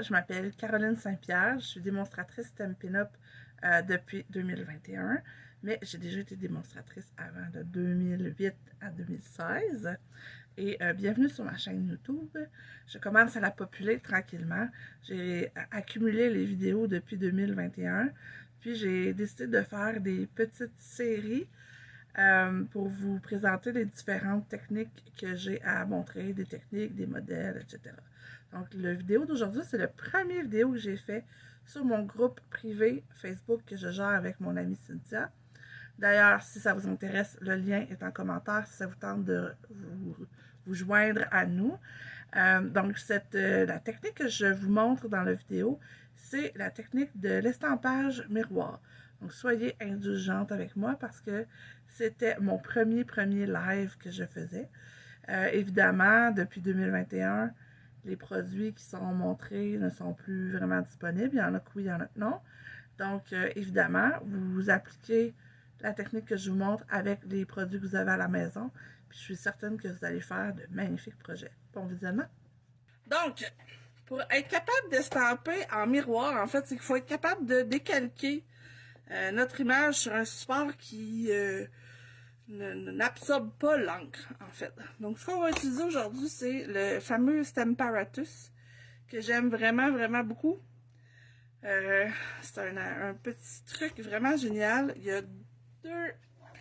je m'appelle Caroline Saint-Pierre, je suis démonstratrice Stampin' Up depuis 2021, mais j'ai déjà été démonstratrice avant de 2008 à 2016. Et bienvenue sur ma chaîne YouTube. Je commence à la populer tranquillement. J'ai accumulé les vidéos depuis 2021, puis j'ai décidé de faire des petites séries pour vous présenter les différentes techniques que j'ai à montrer, des techniques, des modèles, etc. Donc, la vidéo d'aujourd'hui, c'est la première vidéo que j'ai fait sur mon groupe privé Facebook que je gère avec mon amie Cynthia. D'ailleurs, si ça vous intéresse, le lien est en commentaire si ça vous tente de vous joindre à nous. Donc, la technique que je vous montre dans la vidéo, c'est la technique de l'estampage miroir. Donc, soyez indulgente avec moi parce que c'était mon premier live que je faisais. Évidemment, depuis 2021, les produits qui sont montrés ne sont plus vraiment disponibles. Il y en a que oui, il y en a que non. Donc, évidemment, vous appliquez la technique que je vous montre avec les produits que vous avez à la maison. Puis, je suis certaine que vous allez faire de magnifiques projets. Bon visionnement! Donc, pour être capable d'estamper en miroir, en fait, c'est qu'il faut être capable de décalquer notre image sur un support qui n'absorbe pas l'encre, en fait. Donc, ce qu'on va utiliser aujourd'hui, c'est le fameux Stamparatus, que j'aime vraiment beaucoup. C'est un petit truc vraiment génial. Il y a deux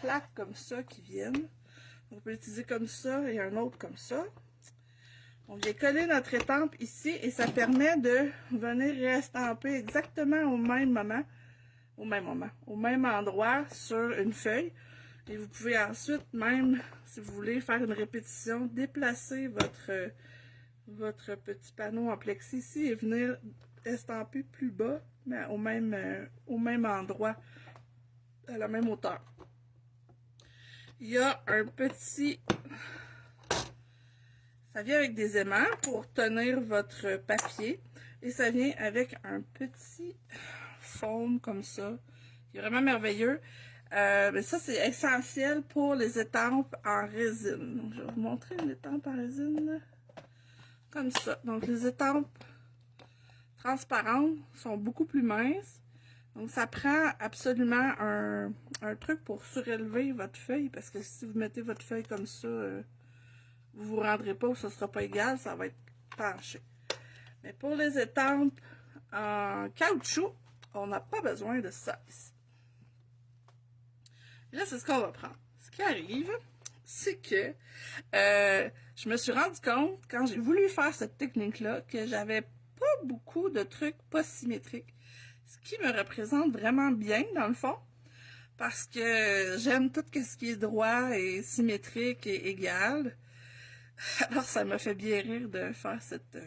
plaques comme ça qui viennent. On peut l'utiliser comme ça et un autre comme ça. On vient coller notre étampe ici et ça permet de venir réestamper exactement au même endroit sur une feuille. Et vous pouvez ensuite, même si vous voulez faire une répétition, déplacer votre petit panneau en plexi ici et venir estamper plus bas, mais au même endroit, à la même hauteur. Il y a un petit... Ça vient avec des aimants pour tenir votre papier et ça vient avec un petit faume comme ça, qui est vraiment merveilleux. Mais ça, c'est essentiel pour les étampes en résine. Donc, je vais vous montrer une étampe en résine comme ça. Donc, les étampes transparentes sont beaucoup plus minces. Donc, ça prend absolument un truc pour surélever votre feuille parce que si vous mettez votre feuille comme ça, vous ne vous rendrez pas ou ce ne sera pas égal, ça va être penché. Mais pour les étampes en caoutchouc, on n'a pas besoin de ça ici. Et là, c'est ce qu'on va prendre. Ce qui arrive, c'est que je me suis rendu compte, quand j'ai voulu faire cette technique-là, que j'avais pas beaucoup de trucs pas symétriques. Ce qui me représente vraiment bien, dans le fond, parce que j'aime tout ce qui est droit et symétrique et égal. Alors, ça m'a fait bien rire de faire cette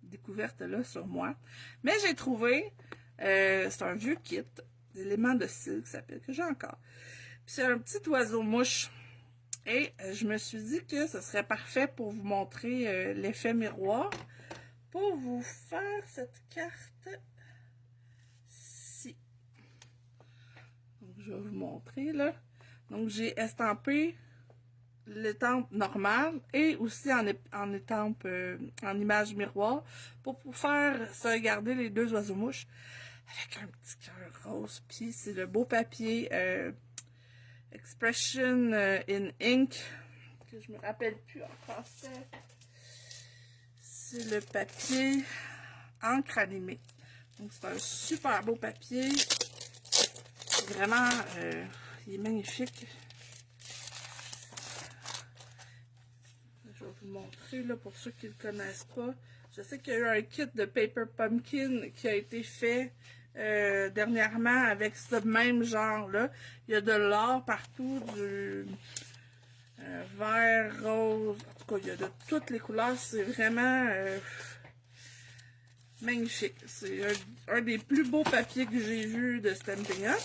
découverte-là sur moi. Mais j'ai trouvé, c'est un vieux kit d'éléments de cils qui s'appelle, que j'ai encore. Puis c'est un petit oiseau-mouche. Et je me suis dit que ce serait parfait pour vous montrer l'effet miroir. Pour vous faire cette carte-ci. Donc, je vais vous montrer, là. Donc, j'ai estampé l'étampe normale et aussi en étampe, en image miroir pour faire se regarder les deux oiseaux-mouches avec un petit cœur rose. Puis c'est le beau papier Expression in Ink, que je me rappelle plus en français. C'est le papier encre animée. Donc c'est un super beau papier. Vraiment, il est magnifique. Je vais vous montrer là, pour ceux qui ne le connaissent pas. Je sais qu'il y a eu un kit de Paper Pumpkin qui a été fait dernièrement avec ce même genre-là. Il y a de l'or partout, du vert, rose, en tout cas, il y a de toutes les couleurs. C'est vraiment magnifique. C'est un des plus beaux papiers que j'ai vu de Stampin' Up.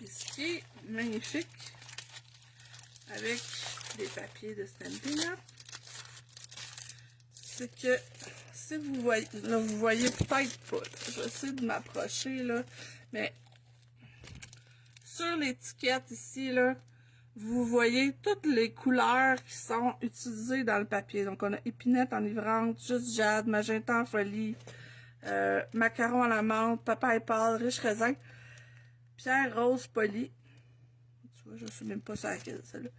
Et ce qui est magnifique avec les papiers de Stampin' Up, c'est que si vous voyez, là, vous voyez peut-être pas, là, je vais essayer de m'approcher là, mais sur l'étiquette ici là, vous voyez toutes les couleurs qui sont utilisées dans le papier. Donc, on a épinette enivrante, juste jade, magenta en folie, macaron à la menthe, papaye pâle, riche raisin, pierre rose polie. Tu vois, je ne sais même pas ça laquelle, celle-là.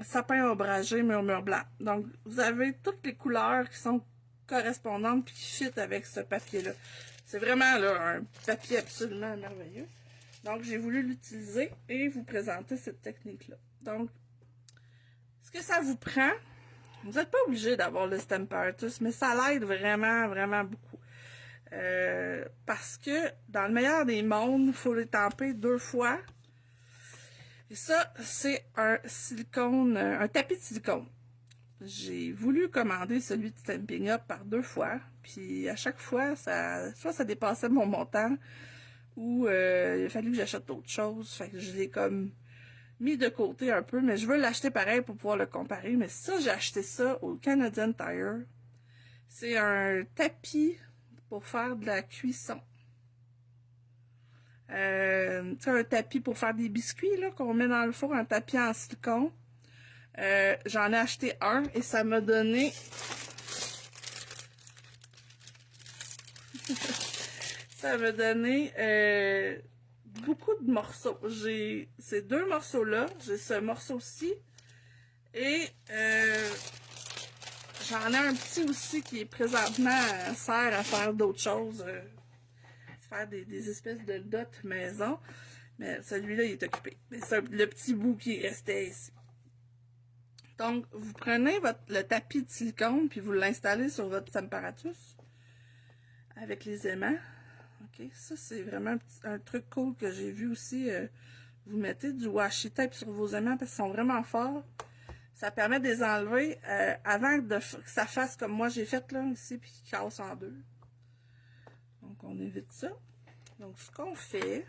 Sapin ombragé, murmure blanc. Donc, vous avez toutes les couleurs qui sont correspondantes et qui fit avec ce papier-là. C'est vraiment là, un papier absolument merveilleux. Donc, j'ai voulu l'utiliser et vous présenter cette technique-là. Donc, ce que ça vous prend, vous n'êtes pas obligé d'avoir le Stamparatus, mais ça l'aide vraiment, vraiment beaucoup. Parce que, dans le meilleur des mondes, il faut les tamper 2 fois. Et ça, c'est un silicone, un tapis de silicone. J'ai voulu commander celui de Stampin' Up par 2 fois, puis à chaque fois, soit ça dépassait mon montant, ou il a fallu que j'achète d'autres choses, fait que je l'ai comme mis de côté un peu, mais je veux l'acheter pareil pour pouvoir le comparer. Mais ça, j'ai acheté ça au Canadian Tire. C'est un tapis pour faire de la cuisson. Tu sais, un tapis pour faire des biscuits, là, qu'on met dans le four, un tapis en silicone. J'en ai acheté un et ça m'a donné... ça m'a donné beaucoup de morceaux. J'ai ces 2 morceaux-là, j'ai ce morceau-ci et j'en ai un petit aussi qui est présentement sert à faire d'autres choses. Faire des espèces de dots maison. Mais celui-là, il est occupé. Mais c'est le petit bout qui restait ici. Donc, vous prenez le tapis de silicone, puis vous l'installez sur votre Stamparatus avec les aimants. OK? Ça, c'est vraiment un truc cool que j'ai vu aussi. Vous mettez du washi tape sur vos aimants parce qu'ils sont vraiment forts. Ça permet de les enlever avant que ça fasse comme moi j'ai fait là, ici, puis qu'ils cassent en 2. Donc, on évite ça. Donc, ce qu'on fait,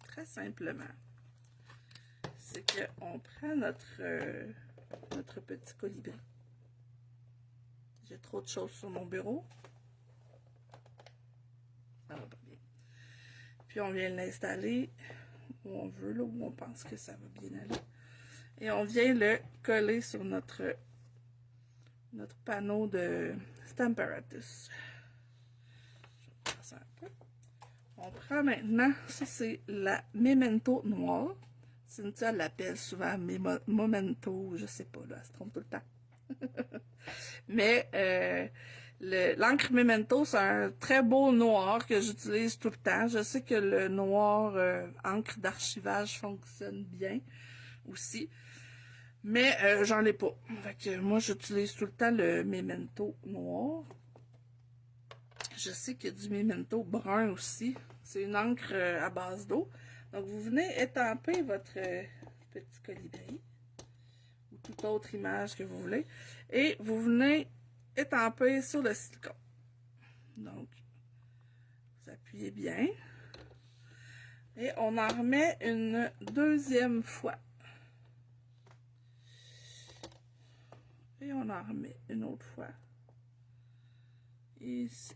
très simplement, c'est qu'on prend notre petit colibri. J'ai trop de choses sur mon bureau. Ça va pas bien. Puis, on vient l'installer où on veut, là, où on pense que ça va bien aller. Et on vient le coller sur notre panneau de Stamparatus. Un peu. On prend maintenant, ça c'est la Memento noire. Cynthia l'appelle souvent Memento, je sais pas, là, elle se trompe tout le temps. Mais l'encre Memento, c'est un très beau noir que j'utilise tout le temps. Je sais que le noir encre d'archivage fonctionne bien aussi. Mais j'en ai pas. Fait que moi, j'utilise tout le temps le Memento noir. Je sais qu'il y a du Memento brun aussi. C'est une encre à base d'eau. Donc, vous venez étamper votre petit colibri ou toute autre image que vous voulez. Et vous venez étamper sur le silicone. Donc, vous appuyez bien. Et on en remet une 2e fois. Et on en remet une autre fois. Ici.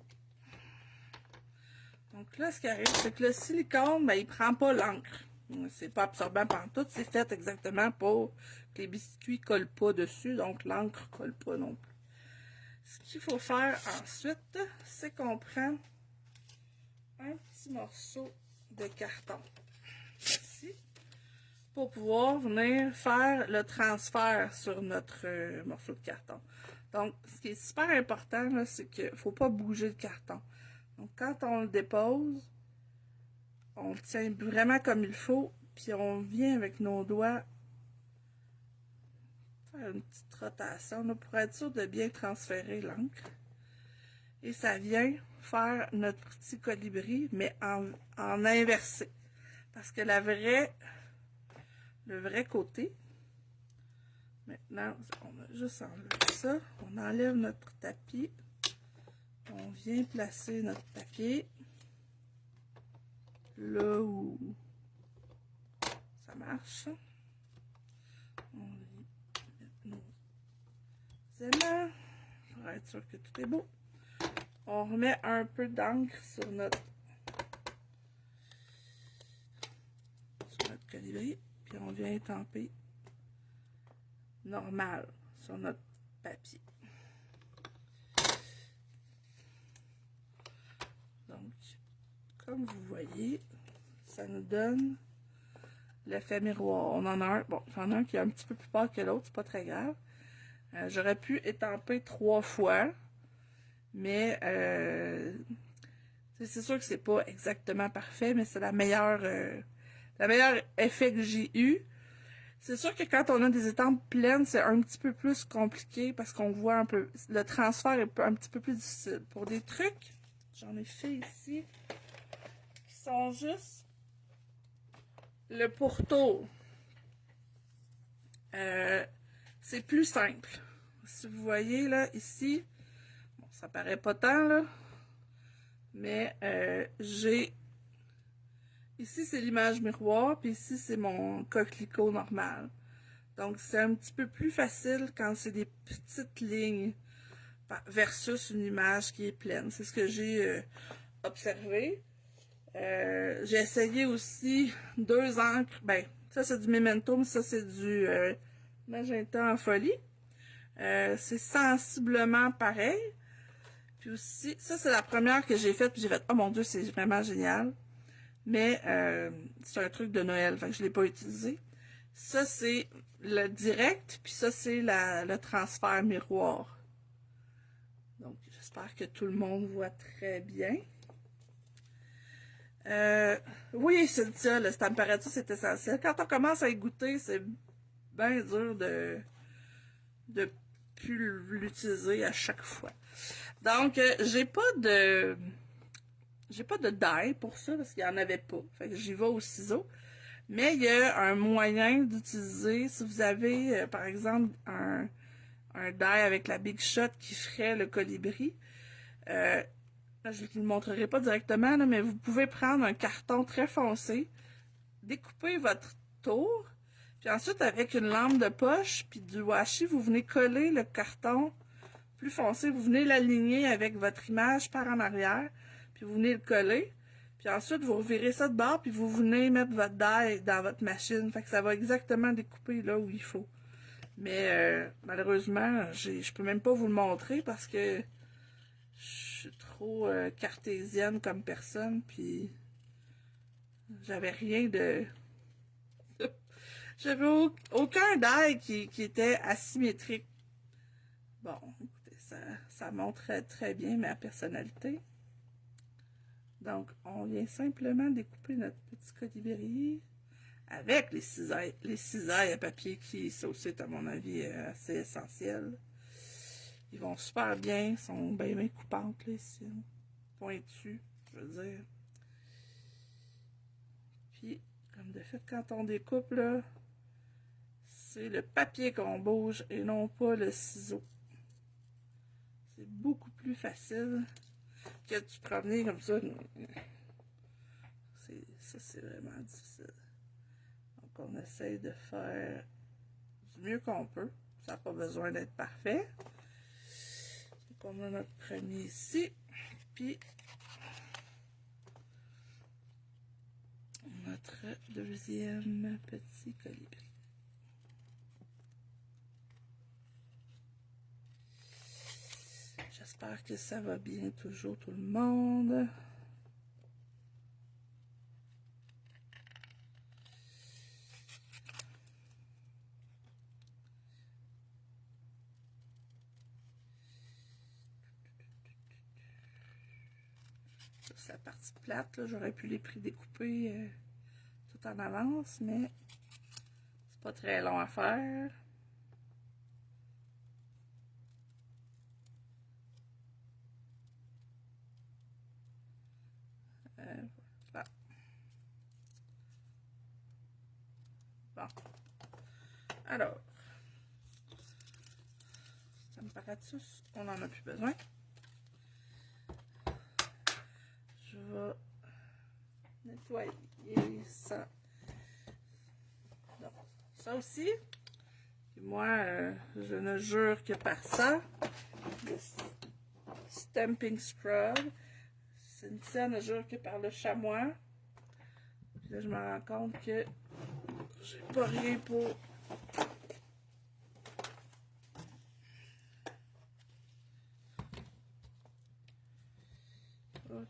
Donc là, ce qui arrive, c'est que le silicone, ben, il prend pas l'encre. C'est pas absorbant pantoute, c'est fait exactement pour que les biscuits collent pas dessus, donc l'encre colle pas non plus. Ce qu'il faut faire ensuite, c'est qu'on prend un petit morceau de carton, ici, pour pouvoir venir faire le transfert sur notre morceau de carton. Donc, ce qui est super important, c'est qu'il ne faut pas bouger le carton. Donc, quand on le dépose, on le tient vraiment comme il faut, puis on vient avec nos doigts faire une petite rotation là, pour être sûr de bien transférer l'encre. Et ça vient faire notre petit colibri, mais en inversé. Parce que le vrai côté, maintenant, on a juste enlevé ça. On enlève notre tapis. On vient placer notre papier là où ça marche. On vient mettre nos aimants pour être sûr que tout est beau. On remet un peu d'encre sur notre colibri. Puis on vient étamper normal sur notre papier. Donc, comme vous voyez, ça nous donne l'effet miroir. On en a un, bon, j'en ai un qui est un petit peu plus pâle que l'autre, c'est pas très grave. J'aurais pu étamper 3 fois, mais c'est sûr que c'est pas exactement parfait, mais c'est la meilleure effet que j'ai eu. C'est sûr que quand on a des étampes pleines, c'est un petit peu plus compliqué parce qu'on voit un peu, le transfert est un petit peu plus difficile. Pour des trucs, j'en ai fait ici, qui sont juste le pourtour. C'est plus simple. Si vous voyez là, ici, bon, ça paraît pas tant là, mais j'ai, ici c'est l'image miroir, puis ici c'est mon coquelicot normal. Donc c'est un petit peu plus facile quand c'est des petites lignes versus une image qui est pleine. C'est ce que j'ai observé. J'ai essayé aussi 2 encres, ben ça c'est du Memento, mais ça c'est du Magenta en folie. C'est sensiblement pareil. Puis aussi, ça c'est la première que j'ai faite, puis j'ai fait, oh mon Dieu, c'est vraiment génial. Mais c'est un truc de Noël, fait que je l'ai pas utilisé. Ça c'est le direct, puis ça c'est le transfert miroir. Donc j'espère que tout le monde voit très bien. Oui, c'est ça, la température c'est essentiel. Quand on commence à y goûter, c'est bien dur de plus l'utiliser à chaque fois. Donc, j'ai pas de die pour ça parce qu'il y en avait pas. Fait que j'y vais au ciseau. Mais il y a un moyen d'utiliser, si vous avez, par exemple, un die avec la Big Shot qui ferait le colibri. Je ne vous le montrerai pas directement, là, mais vous pouvez prendre un carton très foncé, découper votre tour, puis ensuite avec une lampe de poche puis du washi, vous venez coller le carton plus foncé, vous venez l'aligner avec votre image par en arrière, puis vous venez le coller, puis ensuite vous revirez ça de bord, puis vous venez mettre votre die dans votre machine, fait que ça va exactement découper là où il faut. Mais malheureusement, je peux même pas vous le montrer parce que je suis trop cartésienne comme personne, puis j'avais rien de... J'avais aucun die qui était asymétrique. Bon, écoutez, ça montre très bien ma personnalité. Donc, on vient simplement découper notre petit colibri avec les cisailles à papier qui, ça aussi, à mon avis, assez essentiel. Ils vont super bien, ils sont bien coupantes, là, ici. Pointues, je veux dire. Puis, comme de fait, quand on découpe, là, c'est le papier qu'on bouge et non pas le ciseau. C'est beaucoup plus facile que de se promener comme ça. Ça, c'est vraiment difficile. Donc, on essaye de faire du mieux qu'on peut. Ça n'a pas besoin d'être parfait. Donc, on a notre premier ici. Puis, notre deuxième petit colibri. J'espère que ça va bien toujours tout le monde. Ça, c'est la partie plate. J'aurais pu les découper tout en avance, mais c'est pas très long à faire. Voilà. Bon. Alors, températus, on n'en a plus besoin. Je vais nettoyer ça. Donc, ça aussi. Et moi, je ne jure que par ça. Le Stamping Scrub. Cynthia ne jure que par le chamois. Puis là, je me rends compte que J'ai pas rien pour... Ok.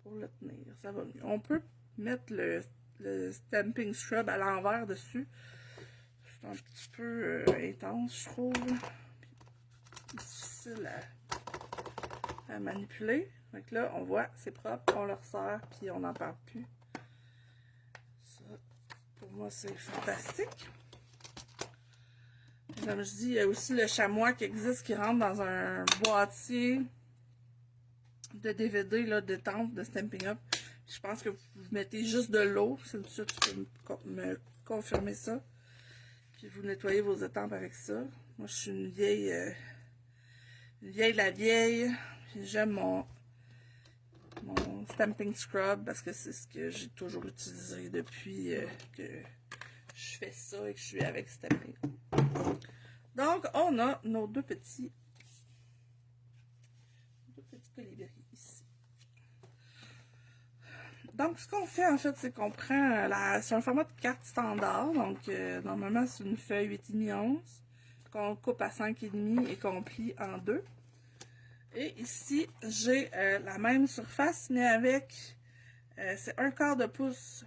Pour le tenir, ça va mieux. On peut mettre le stamping scrub à l'envers dessus. C'est un petit peu intense, je trouve. Puis, difficile à manipuler. Donc là, on voit, c'est propre, on le resserre, puis on n'en parle plus. Ça, pour moi, c'est fantastique. Et comme je dis, il y a aussi le chamois qui existe, qui rentre dans un boîtier de DVD, là, de tente, de Stampin' Up. Puis je pense que vous mettez juste de l'eau. C'est ça, tu peux me confirmer ça. Puis vous nettoyez vos étampes avec ça. Moi, je suis une vieille de la vieille. J'aime mon Stamping Scrub parce que c'est ce que j'ai toujours utilisé depuis que je fais ça et que je suis avec Stamping. Donc, on a nos deux petits colibris ici. Donc, ce qu'on fait, en fait, c'est qu'on prend c'est un format de carte standard. Donc, normalement, c'est une feuille 8,5 onces qu'on coupe à 5,5 et qu'on plie en deux. Et ici, j'ai la même surface, mais avec, c'est 1/4 de pouce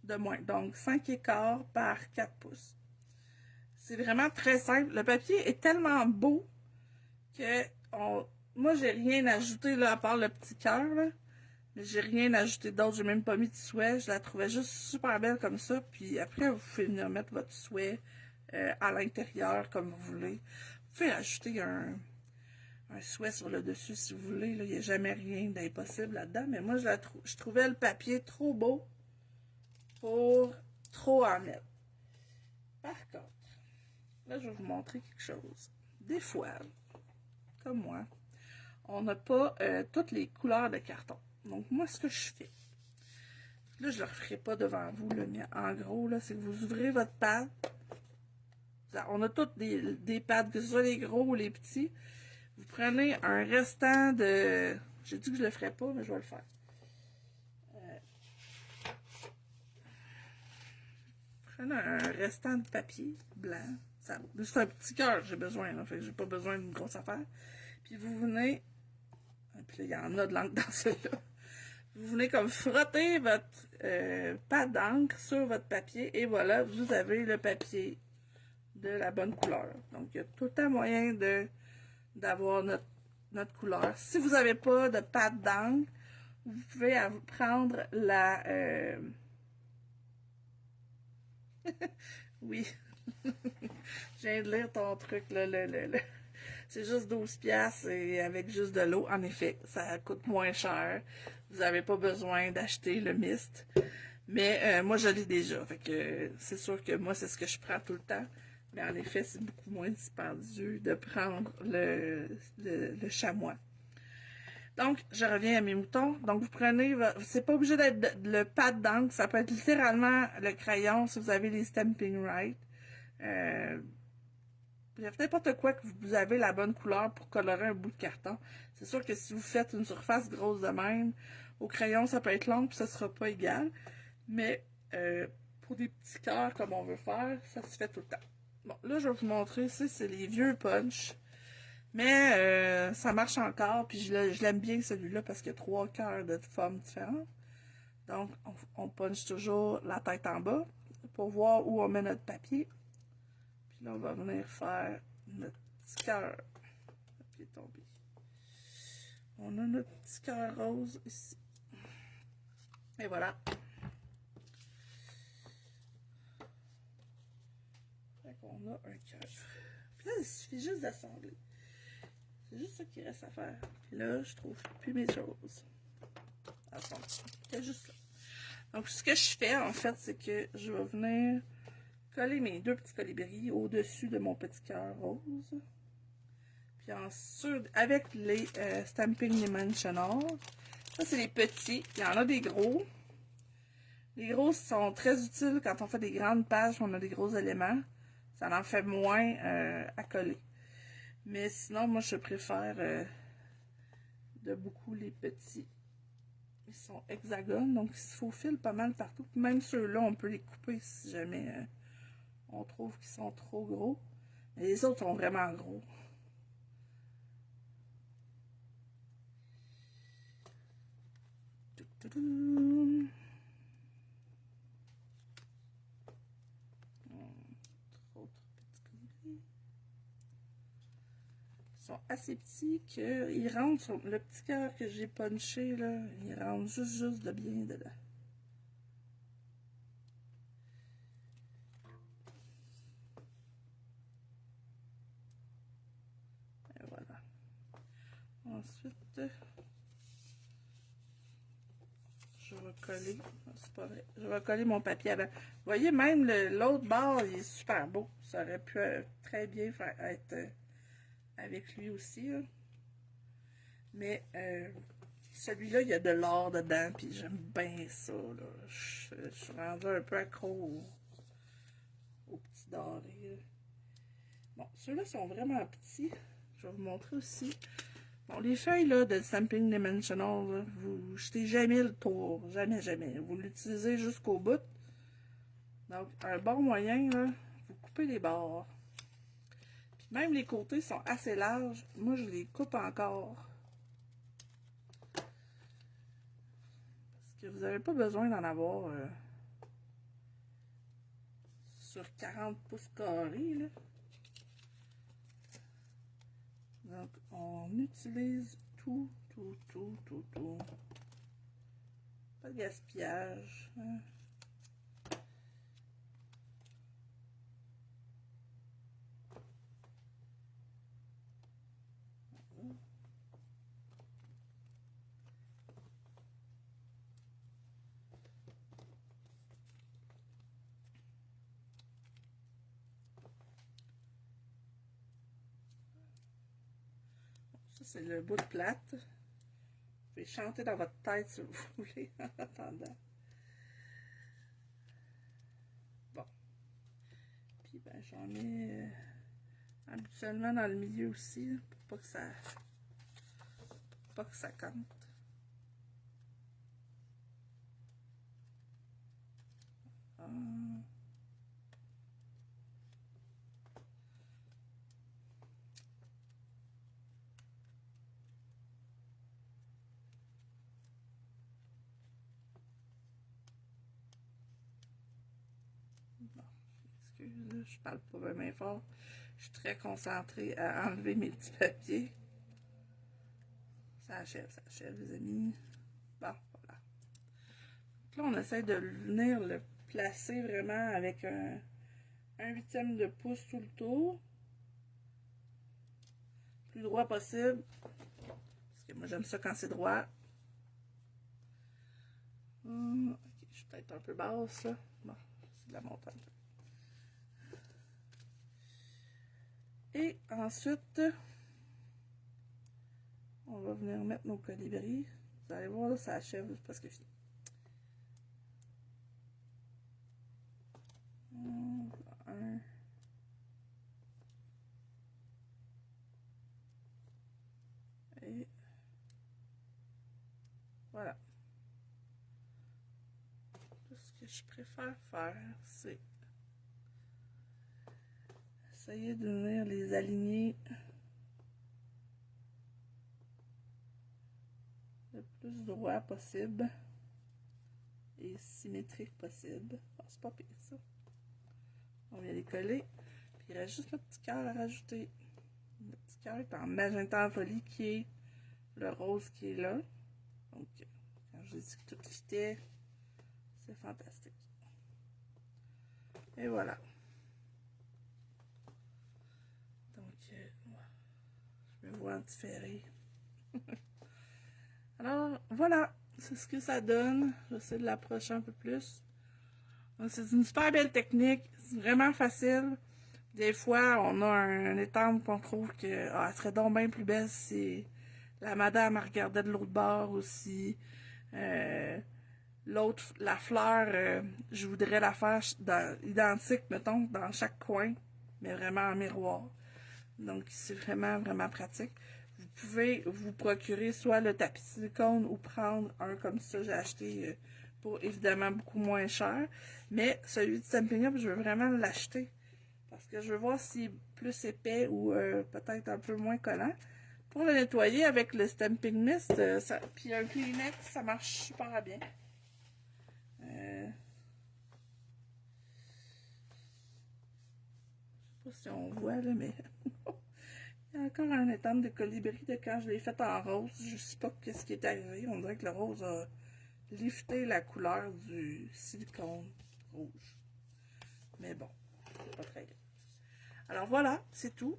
de moins. Donc, 5,25 par 4 pouces. C'est vraiment très simple. Le papier est tellement beau que moi, j'ai rien ajouté là, à part le petit cœur. Mais j'ai rien ajouté d'autre. J'ai même pas mis de souhait. Je la trouvais juste super belle comme ça. Puis après, vous pouvez venir mettre votre souhait à l'intérieur comme vous voulez. Vous pouvez ajouter un souhait sur le dessus si vous voulez. Il n'y a jamais rien d'impossible là-dedans. Mais moi, je trouvais le papier trop beau pour trop en mettre. Par contre, là, je vais vous montrer quelque chose. Des fois, comme moi, on n'a pas toutes les couleurs de carton. Donc, moi, ce que je fais, là, je ne le referai pas devant vous, là, mais en gros, là, c'est que vous ouvrez votre pad. On a toutes des pads, que ce soit les gros ou les petits. Vous prenez un restant de... J'ai dit que je ne le ferais pas, mais je vais le faire. Prenez un restant de papier blanc. C'est un petit cœur, j'ai besoin, là, fait que j'ai pas besoin d'une grosse affaire. Puis vous venez... Puis là, il y en a de l'encre dans celui-là. Vous venez comme frotter votre pâte d'encre sur votre papier et voilà, vous avez le papier de la bonne couleur. Donc, il y a tout le temps moyen d'avoir notre couleur. Si vous n'avez pas de pâte d'encre, vous pouvez prendre la... Oui, je viens de lire ton truc, là, c'est juste 12$ et avec juste de l'eau. En effet, ça coûte moins cher. Vous n'avez pas besoin d'acheter le mist. Mais moi, je l'ai déjà. Fait que c'est sûr que moi, c'est ce que je prends tout le temps. Mais en effet, c'est beaucoup moins dispendieux de prendre le chamois. Donc, je reviens à mes moutons. Donc, vous prenez, c'est pas obligé d'être le pad d'encre. Ça peut être littéralement le crayon si vous avez les Stampin' Right. Bref, n'importe quoi que vous avez la bonne couleur pour colorer un bout de carton. C'est sûr que si vous faites une surface grosse de même, au crayon, ça peut être long puis ça sera pas égal. Mais pour des petits cœurs comme on veut faire, ça se fait tout le temps. Bon, là, je vais vous montrer, c'est les vieux punch. Mais ça marche encore, puis je l'aime bien celui-là parce qu'il y a 3 cœurs de formes différentes. Donc, on punch toujours la tête en bas pour voir où on met notre papier. Puis là, on va venir faire notre petit cœur. Le papier est tombé. On a notre petit cœur rose ici. Et voilà. Fait qu'on a un cœur. Puis là, il suffit juste d'assembler. C'est juste ça qu'il reste à faire. Puis là, je trouve plus mes choses. Attends, c'est juste ça. Donc, ce que je fais, en fait, c'est que je vais venir coller mes deux petits colibris au-dessus de mon petit cœur rose. Puis ensuite, avec les Stampin' Dimensional, ça, c'est les petits. Il y en a des gros. Les gros sont très utiles quand on fait des grandes pages, on a des gros éléments. Ça en fait moins à coller. Mais sinon, moi, je préfère de beaucoup les petits ils sont hexagones, donc ils se faufilent pas mal partout. Même ceux-là, on peut les couper si jamais on trouve qu'ils sont trop gros. Mais les autres sont vraiment gros. Ils sont assez petits qu'ils rentrent sur le petit cœur que j'ai punché là, ils rentrent juste de bien dedans. Et voilà. Ensuite, je vais coller. C'est pas vrai. Je vais coller mon papier avant. Vous voyez, même l'autre bord, il est super beau. Ça aurait pu très bien être avec lui aussi. Là. Mais celui-là, il y a de l'or dedans, puis j'aime bien ça. Là. Je suis rendue un peu accro au petit doré. Là. Bon, ceux-là sont vraiment petits. Je vais vous montrer aussi. Bon, les feuilles là, de Stampin' Dimensional, là, vous jetez jamais le tour. Jamais, jamais. Vous l'utilisez jusqu'au bout. Donc, un bon moyen, là, vous coupez les bords. Puis même les côtés sont assez larges. Moi, je les coupe encore. Parce que vous n'avez pas besoin d'en avoir sur 40 pouces carrés, là. Donc, on utilise tout. Pas de gaspillage. Hein. Ça, c'est le bout de plate. Vous pouvez chanter dans votre tête si vous voulez en attendant. Bon. Puis, ben, j'en mets habituellement dans le milieu aussi, pour pas que ça compte. Ah. Bon, excusez, je parle pas vraiment fort. Je suis très concentrée à enlever mes petits papiers. Ça achève, les amis. Bon, voilà. Donc là, on essaie de venir le placer vraiment avec un 1/8 de pouce tout le tour. Plus droit possible. Parce que moi, j'aime ça quand c'est droit. Ok, je suis peut-être un peu basse, là. Bon, c'est de la montagne. Et ensuite, on va venir mettre nos colibris. Vous allez voir, là, ça achève presque fini. Un. Et voilà. Tout ce que je préfère faire, c'est essayer de venir les aligner le plus droit possible et symétrique possible. Oh, c'est pas pire ça. On vient les coller. Puis il reste juste le petit cœur à rajouter. Le petit cœur est en magenta en folie qui est le rose qui est là. Donc, quand je dis que tout fitait, c'est fantastique. Et voilà. Donc, je me vois en différé. Alors, voilà. C'est ce que ça donne. J'essaie de l'approcher un peu plus. C'est une super belle technique. C'est vraiment facile. Des fois, on a un étampe qu'on trouve que elle serait donc bien plus belle si la madame regardait de l'autre bord aussi. L'autre, la fleur, je voudrais la faire identique, mettons, dans chaque coin, mais vraiment en miroir. Donc, c'est vraiment pratique. Vous pouvez vous procurer soit le tapis silicone ou prendre un comme ça. J'ai acheté pour évidemment beaucoup moins cher. Mais celui de Stampin' Up, je veux vraiment l'acheter. Parce que je veux voir s'il est plus épais ou peut-être un peu moins collant. Pour le nettoyer avec le Stamping Mist, puis un Kleenex, ça marche super bien. Je sais pas si on voit là, mais il y a encore un étame de colibri de quand je l'ai fait en rose. Je sais pas ce qui est arrivé. On dirait que le rose a lifté la couleur du silicone rouge. Mais bon, c'est pas très grave. Alors voilà, c'est tout.